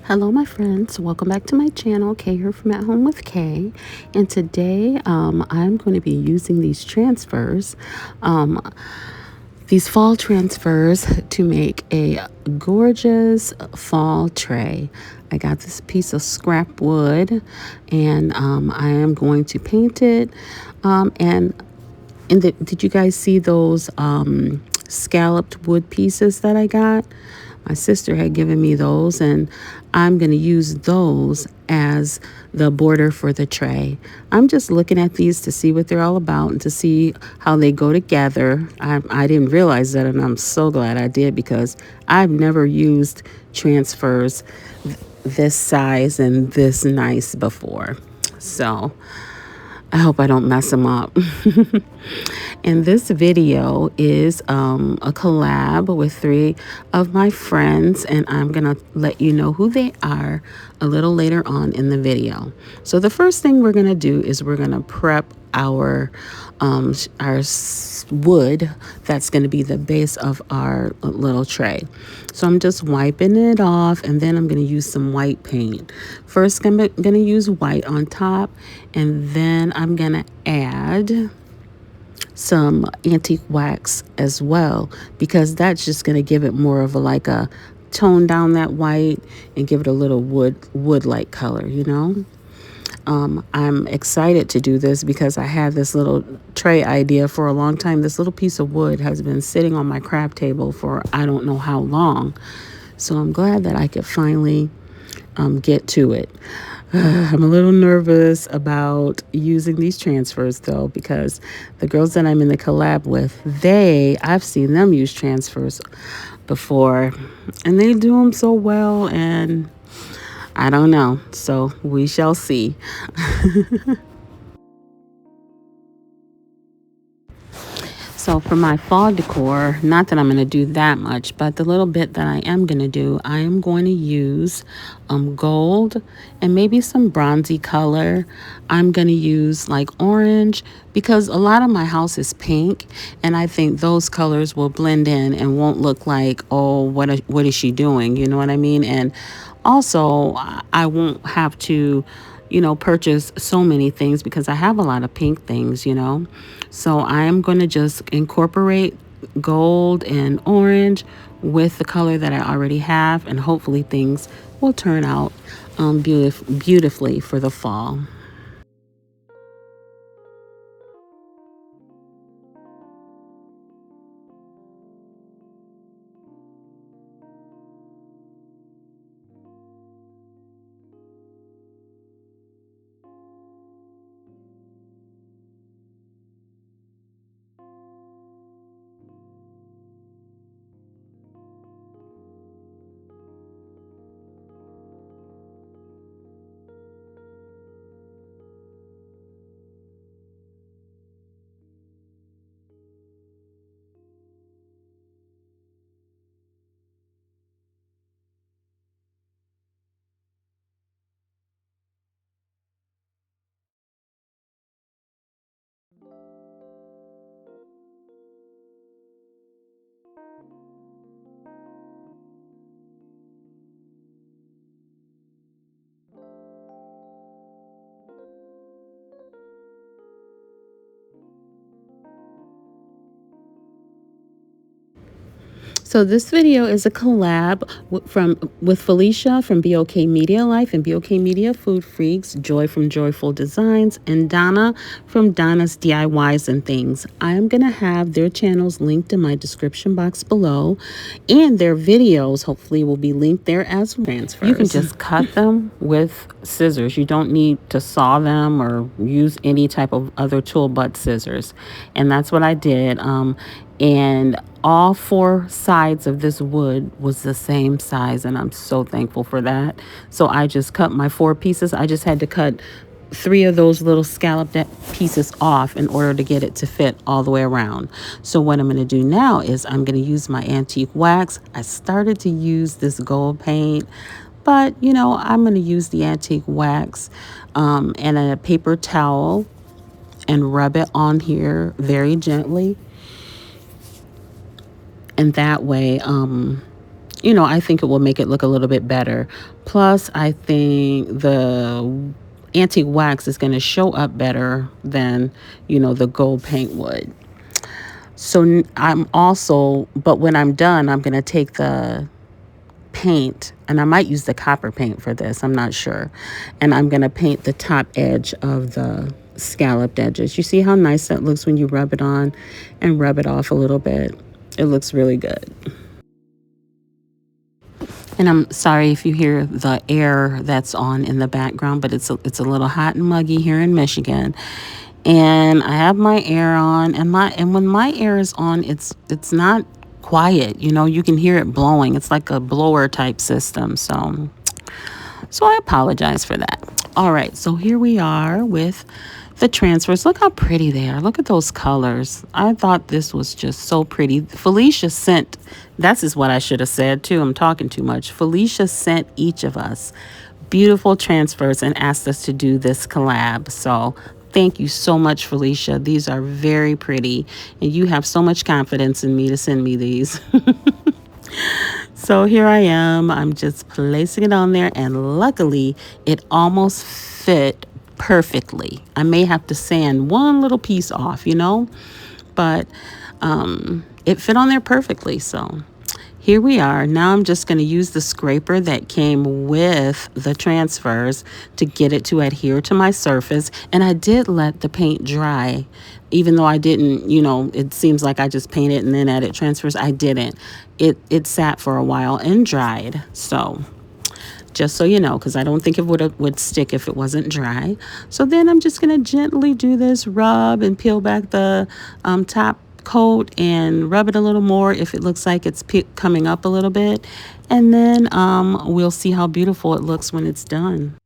Hello my friends, welcome back to my channel. Kay here from At Home with Kay, and today I'm going to be using these transfers, these fall transfers, to make a gorgeous fall tray. I got this piece of scrap wood, and I am going to paint it, did you guys see those scalloped wood pieces that I got? My sister had given me those, and I'm going to use those as the border for the tray. I'm just looking at these to see what they're all about and to see how they go together. I didn't realize that, and I'm so glad I did, because I've never used transfers this size and this nice before. So I hope I don't mess them up. And this video is a collab with 3 of my friends, and I'm going to let you know who they are a little later on in the video. So the first thing we're going to do is we're going to prep our wood that's going to be the base of our little tray. So I'm just wiping it off, and then I'm going to use some white paint. First, I'm going to use white on top, and then I'm going to add some antique wax as well, because that's just going to give it more of a tone down that white and give it a little wood-like color, you know. I'm excited to do this because I had this little tray idea for a long time. This little piece of wood has been sitting on my craft table for I don't know how long. So I'm glad that I could finally get to it. I'm a little nervous about using these transfers though, because the girls that I'm in the collab with, I've seen them use transfers before, and they do them so well, and I don't know. So we shall see. So for my fall decor, not that I'm going to do that much, but the little bit that I am going to do, I am going to use gold and maybe some bronzy color. I'm going to use like orange, because a lot of my house is pink, and I think those colors will blend in and won't look like, oh, what is she doing? You know what I mean? And also, I won't have to purchase so many things because I have a lot of pink things. So I am going to just incorporate gold and orange with the color that I already have, and hopefully things will turn out beautifully for the fall. So this video is a collab with Felicia from BOK Media Life and BOK Media Food Freaks, Joy from Joyful Designs, and Donna from Donna's DIYs and Things. I am going to have their channels linked in my description box below, and their videos hopefully will be linked there as well. You can just cut them with scissors. You don't need to saw them or use any type of other tool but scissors. And that's what I did. And all 4 sides of this wood was the same size, and I'm so thankful for that. So I just cut my 4 pieces. I just had to cut 3 of those little scalloped pieces off in order to get it to fit all the way around. So what I'm going to do now is I'm going to use my antique wax. I started to use this gold paint, but I'm going to use the antique wax and a paper towel and rub it on here very gently. And that way, I think it will make it look a little bit better. Plus, I think the antique wax is going to show up better than, the gold paint would. So but when I'm done, I'm going to take the paint, and I might use the copper paint for this, I'm not sure. And I'm going to paint the top edge of the scalloped edges. You see how nice that looks when you rub it on and rub it off a little bit? It looks really good. And I'm sorry if you hear the air that's on in the background, but it's a little hot and muggy here in Michigan. And I have my air on, and when my air is on, it's not quiet. You can hear it blowing. It's like a blower type system. So I apologize for that. All right, so here we are with the transfers. Look how pretty they are. Look at those colors. I thought this was just so pretty. Felicia sent, that's is what I should have said too. I'm talking too much. Felicia sent each of us beautiful transfers and asked us to do this collab. So thank you so much, Felicia. These are very pretty, and you have so much confidence in me to send me these. So here I am. I'm just placing it on there, and luckily it almost fit perfectly. I may have to sand one little piece off, but it fit on there perfectly. So here we are. Now I'm just going to use the scraper that came with the transfers to get it to adhere to my surface. And I did let the paint dry, even though I didn't, it seems like I just painted and then added transfers. I didn't. It sat for a while and dried. So just so you know, because I don't think it would stick if it wasn't dry. So then I'm just going to gently do this, rub and peel back the top coat and rub it a little more if it looks like it's coming up a little bit. And then we'll see how beautiful it looks when it's done.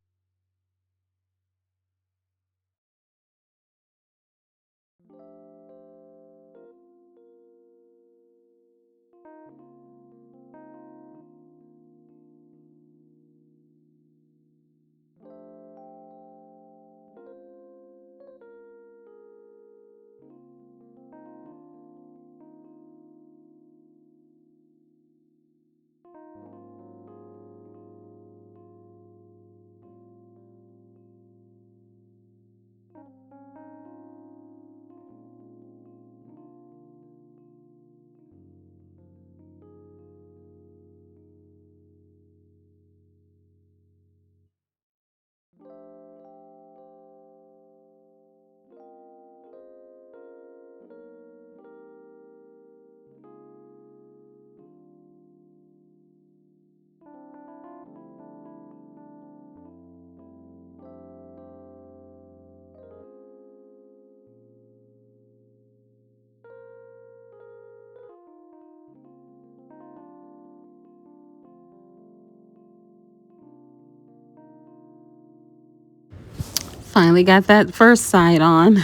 Finally got that first side on.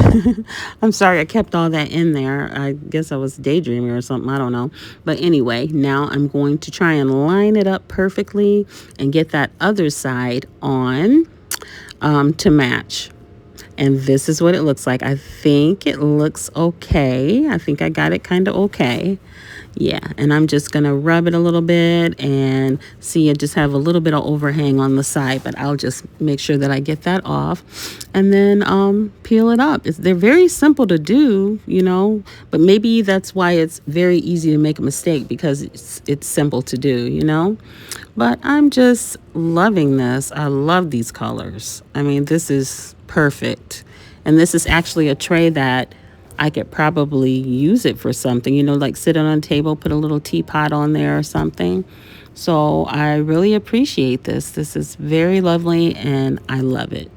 I'm sorry I kept all that in there. I guess I was daydreaming or something. I don't know. But anyway, now I'm going to try and line it up perfectly and get that other side on to match. And this is what it looks like. I think it looks okay. I think I got it kind of okay. Yeah, and I'm just going to rub it a little bit and see it just have a little bit of overhang on the side, but I'll just make sure that I get that off and then peel it up. They're very simple to do, but maybe that's why it's very easy to make a mistake because it's simple to do. But I'm just loving this. I love these colors. I mean, this is perfect. And this is actually a tray that I could probably use it for something, like sit on a table, put a little teapot on there or something. So I really appreciate this. This is very lovely and I love it.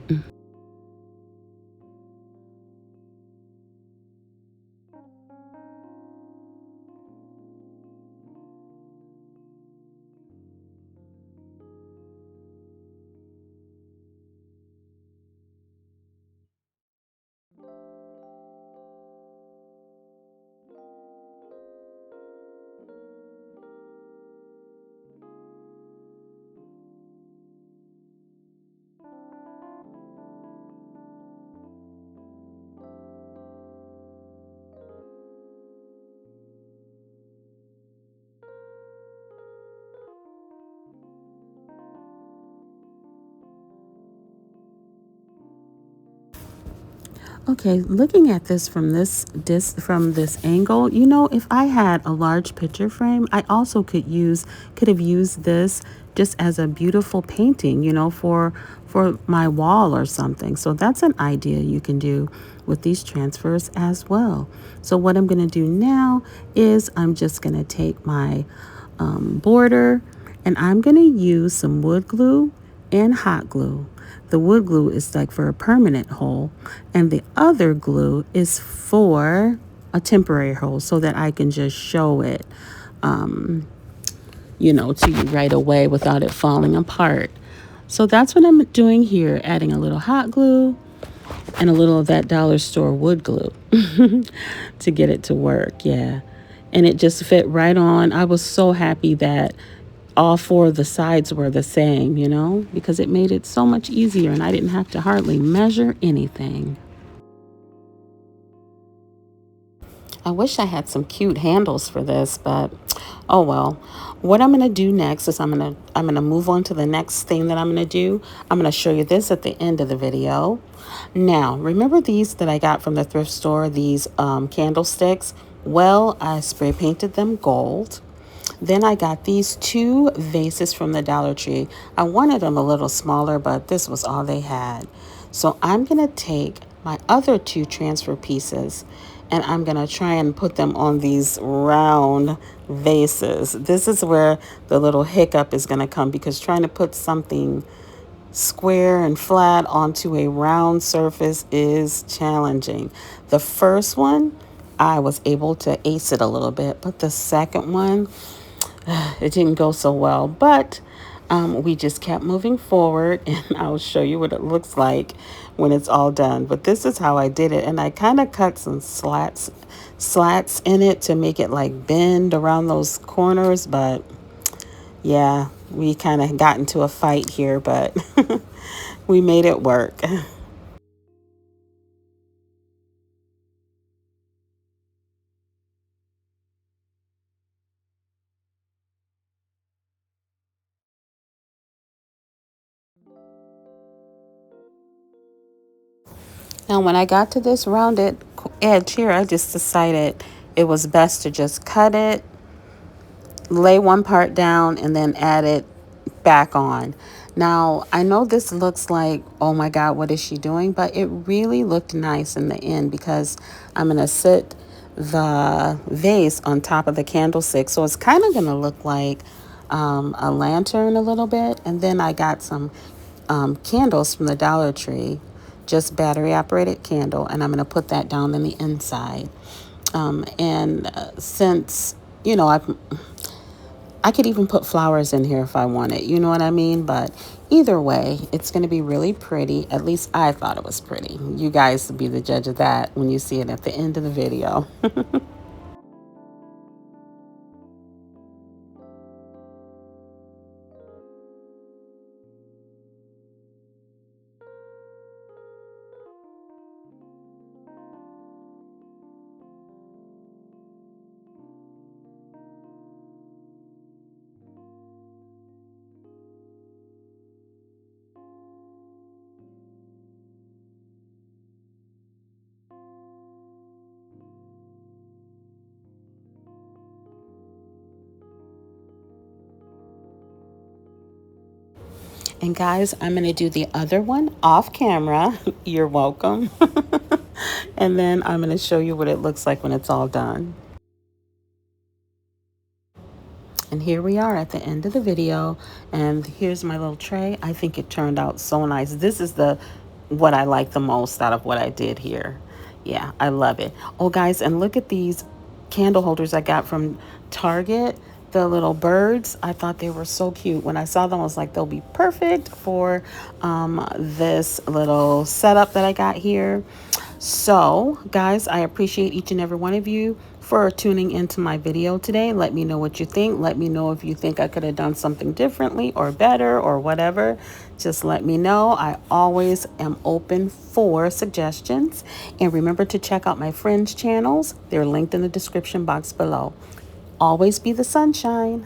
Okay, looking at this from this angle, you know, if I had a large picture frame, I also could have used this just as a beautiful painting, you know, for my wall or something. So that's an idea you can do with these transfers as well. So what I'm going to do now is I'm just going to take my border, and I'm going to use some wood glue and hot glue. The wood glue is like for a permanent hole, and the other glue is for a temporary hole so that I can just show it, you know, to you right away without it falling apart. So that's what I'm doing here, adding a little hot glue and a little of that dollar store wood glue to get it to work. Yeah. And it just fit right on. I was so happy that all four of the sides were the same, you know, because it made it so much easier and I didn't have to hardly measure anything. I wish I had some cute handles for this, but oh well. What I'm going to do next is I'm going to move on to the next thing that I'm going to do. I'm going to show you this at the end of the video. Now, remember these that I got from the thrift store, these candlesticks? Well, I spray painted them gold. Then I got these two vases from the Dollar Tree. I wanted them a little smaller, but this was all they had. So I'm going to take my other two transfer pieces and I'm going to try and put them on these round vases. This is where the little hiccup is going to come, because trying to put something square and flat onto a round surface is challenging. The first one, I was able to ace it a little bit, but the second one, it didn't go so well. But we just kept moving forward, and I'll show you what it looks like when it's all done. But this is how I did it, and I kind of cut some slats in it to make it like bend around those corners. But yeah, we kind of got into a fight here, but we made it work. Now, when I got to this rounded edge here, I just decided it was best to just cut it, lay one part down, and then add it back on. Now, I know this looks like, oh my God, what is she doing? But it really looked nice in the end, because I'm going to sit the vase on top of the candlestick. So it's kind of going to look like a lantern a little bit. And then I got some candles from the Dollar Tree, just battery operated candle. And I'm going to put that down in the inside. Since, you know, I could even put flowers in here if I wanted, you know what I mean? But either way, it's going to be really pretty. At least I thought it was pretty. You guys will be the judge of that when you see it at the end of the video. And guys, I'm going to do the other one off camera. You're welcome. And then I'm going to show you what it looks like when it's all done. And here we are at the end of the video, and here's my little tray. I think it turned out so nice. This is what I like the most out of what I did here. Yeah, I love it. Oh guys, and look at these candle holders I got from Target. The little birds, I thought they were so cute. When I saw them, I was like, they'll be perfect for this little setup that I got here. So guys, I appreciate each and every one of you for tuning into my video today. Let me know what you think. Let me know if you think I could have done something differently or better or whatever. Just let me know. I always am open for suggestions. And remember to check out my friends' channels. They're linked in the description box below. Always be the sunshine.